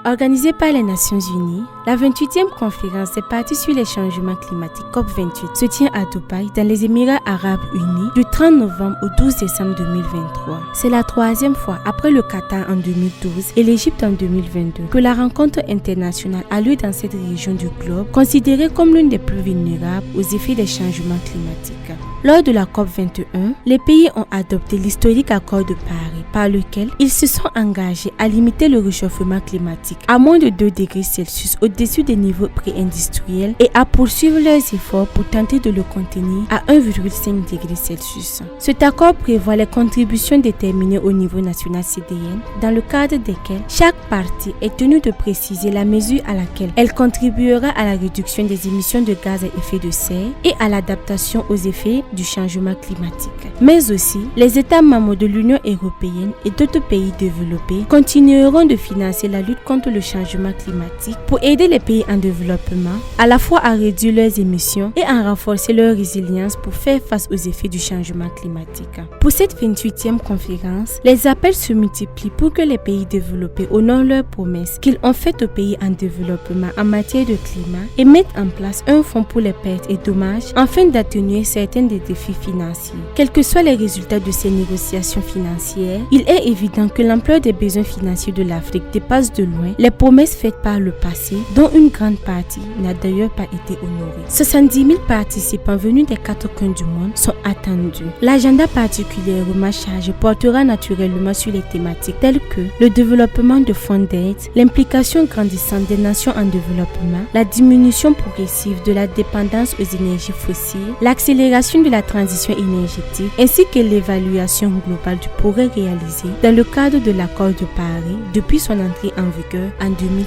Organisée par les Nations Unies, la 28e conférence des parties sur les changements climatiques COP28 se tient à Dubaï, dans les Émirats Arabes Unis, du 30 novembre au 12 décembre 2023. C'est la troisième fois, après le Qatar en 2012 et l'Égypte en 2022, que la rencontre internationale a lieu dans cette région du globe, considérée comme l'une des plus vulnérables aux effets des changements climatiques. Lors de la COP21, les pays ont adopté l'historique accord de Paris, par lequel ils se sont engagés à limiter le réchauffement climatique à moins de 2 degrés Celsius au-dessus des niveaux pré-industriels et à poursuivre leurs efforts pour tenter de le contenir à 1,5 degré Celsius. Cet accord prévoit les contributions déterminées au niveau national CDN, dans le cadre desquelles chaque partie est tenue de préciser la mesure à laquelle elle contribuera à la réduction des émissions de gaz à effet de serre et à l'adaptation aux effets du changement climatique. Mais aussi, les États membres de l'Union européenne et d'autres pays développés continueront de financer la lutte contre le changement climatique pour aider les pays en développement à la fois à réduire leurs émissions et à renforcer leur résilience pour faire face aux effets du changement climatique. Pour cette 28e conférence, les appels se multiplient pour que les pays développés honorent leurs promesses qu'ils ont faites aux pays en développement en matière de climat et mettent en place un fonds pour les pertes et dommages afin d'atténuer certains des défis financiers. Quels que soient les résultats de ces négociations financières, il est évident que l'ampleur des besoins financiers de l'Afrique dépasse de loin les promesses faites par le passé, dont une grande partie n'a d'ailleurs pas été honorée. 70 000 participants venus des 4 coins du monde sont attendus. L'agenda particulièrement chargé portera naturellement sur les thématiques telles que le développement de fonds d'aide, l'implication grandissante des nations en développement, la diminution progressive de la dépendance aux énergies fossiles, l'accélération de la transition énergétique ainsi que l'évaluation globale du progrès réalisé dans le cadre de l'accord de Paris depuis son entrée en vigueur en 2015.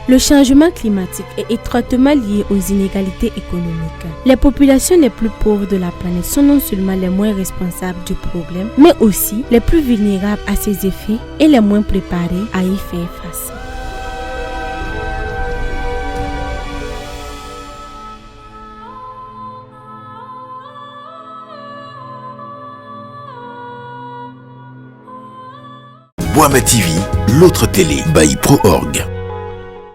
Le changement climatique est étroitement lié aux inégalités économiques. Les populations les plus pauvres de la planète sont non seulement les moins responsables du problème, mais aussi les plus vulnérables à ses effets et les moins préparées à y faire face. Boama TV, l'autre télé by Pro Org.